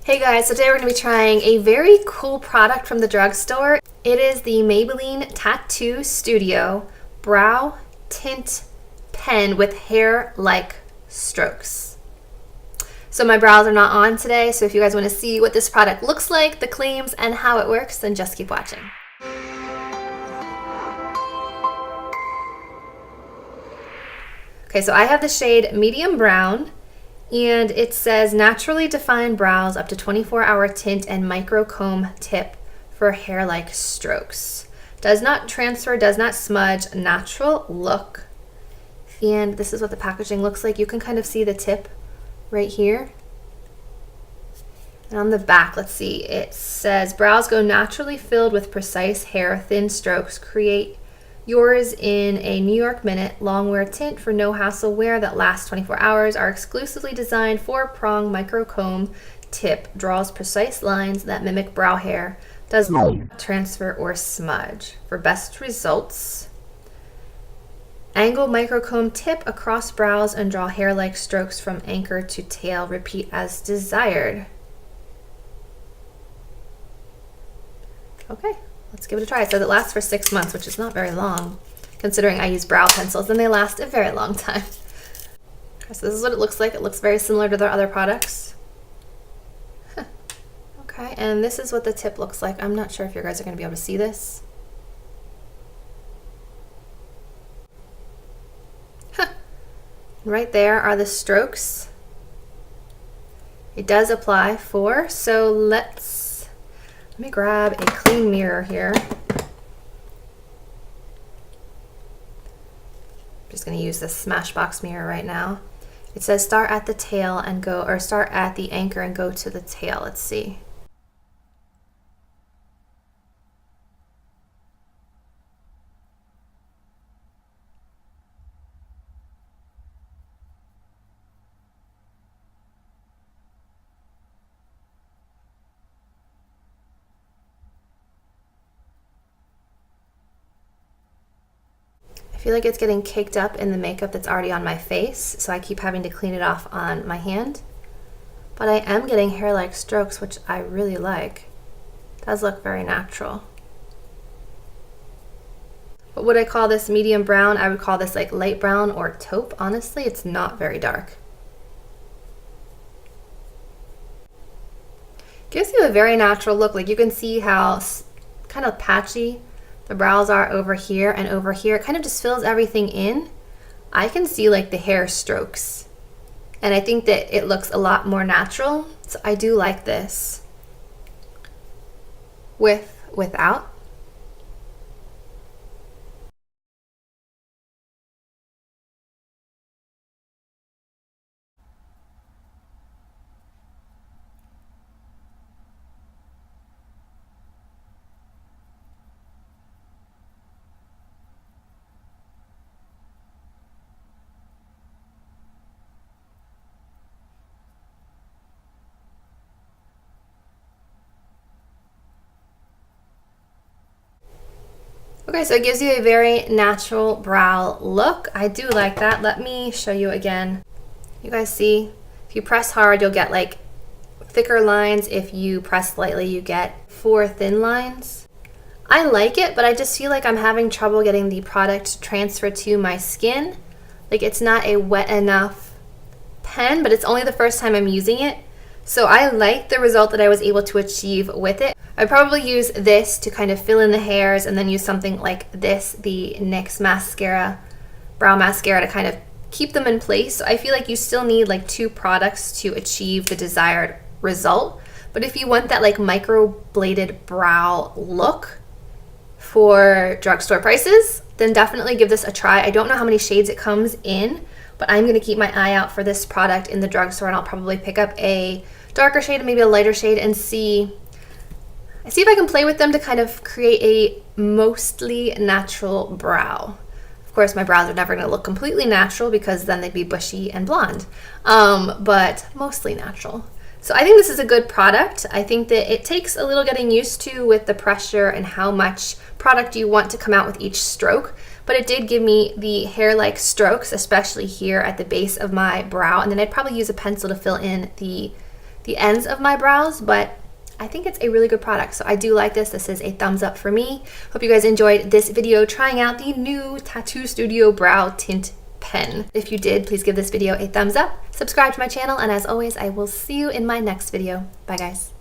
Hey guys, so today we're going to be trying a very cool product from the drugstore. It is the Maybelline Tattoo Studio Brow Tint Pen with hair-like strokes. So my brows are not on today, so if you guys want to see what this product looks like, the claims, and how it works, then just keep watching. Okay, so I have the shade medium brown. And it says naturally defined brows up to 24-hour tint and micro comb tip for hair-like strokes. Does not transfer, does not smudge, natural look. And this is what the packaging looks like. You can kind of see the tip right here. And on the back, let's see, it says brows go naturally filled with precise hair, thin strokes. Create yours in a New York minute. Long wear tint for no hassle wear that lasts 24 hours. Are exclusively designed 4-prong micro comb tip. Draws precise lines that mimic brow hair. Does not transfer or smudge. For best results, angle micro comb tip across brows and draw hair-like strokes from anchor to tail. Repeat as desired. Okay. Let's give it a try. It says it lasts for 6 months, which is not very long, considering I use brow pencils and they last a very long time. Okay, so this is what it looks like. It looks very similar to their other products. Okay, and this is what the tip looks like. I'm not sure if you guys are going to be able to see this. Right there are the strokes. It does apply 4, so let me grab a clean mirror here. I'm just going to use this Smashbox mirror right now. It says start at the tail and go, or start at the anchor and go to the tail. Let's see. I feel like it's getting caked up in the makeup that's already on my face, so I keep having to clean it off on my hand. But I am getting hair-like strokes, which I really like. It does look very natural. What would I call this? Medium brown? I would call this like light brown or taupe. Honestly, it's not very dark. Gives you a very natural look. Like you can see how kind of patchy the brows are over here and over here. It kind of just fills everything in. I can see like the hair strokes. And I think that it looks a lot more natural. So I do like this. Without. Okay, so it gives you a very natural brow look. I do like that. Let me show you again. You guys see, if you press hard, you'll get like thicker lines. If you press lightly, you get 4 thin lines. I like it, but I just feel like I'm having trouble getting the product to transfer to my skin. Like it's not a wet enough pen, but it's only the first time I'm using it. So I like the result that I was able to achieve with it. I'd probably use this to kind of fill in the hairs and then use something like this, the NYX mascara, brow mascara, to kind of keep them in place. So I feel like you still need like 2 products to achieve the desired result. But if you want that like microbladed brow look for drugstore prices, then definitely give this a try. I don't know how many shades it comes in, but I'm gonna keep my eye out for this product in the drugstore, and I'll probably pick up a darker shade and maybe a lighter shade and see if I can play with them to kind of create a mostly natural brow. Of course, my brows are never going to look completely natural because then they'd be bushy and blonde, but mostly natural. So I think this is a good product. I think that it takes a little getting used to with the pressure and how much product you want to come out with each stroke, but it did give me the hair-like strokes, especially here at the base of my brow, and then I'd probably use a pencil to fill in the the ends of my brows, but I think it's a really good product. So I do like this. This is a thumbs up for me. Hope you guys enjoyed this video trying out the new Tattoo Studio Brow Tint Pen. If you did, please give this video a thumbs up, subscribe to my channel, and as always, I will see you in my next video. Bye guys.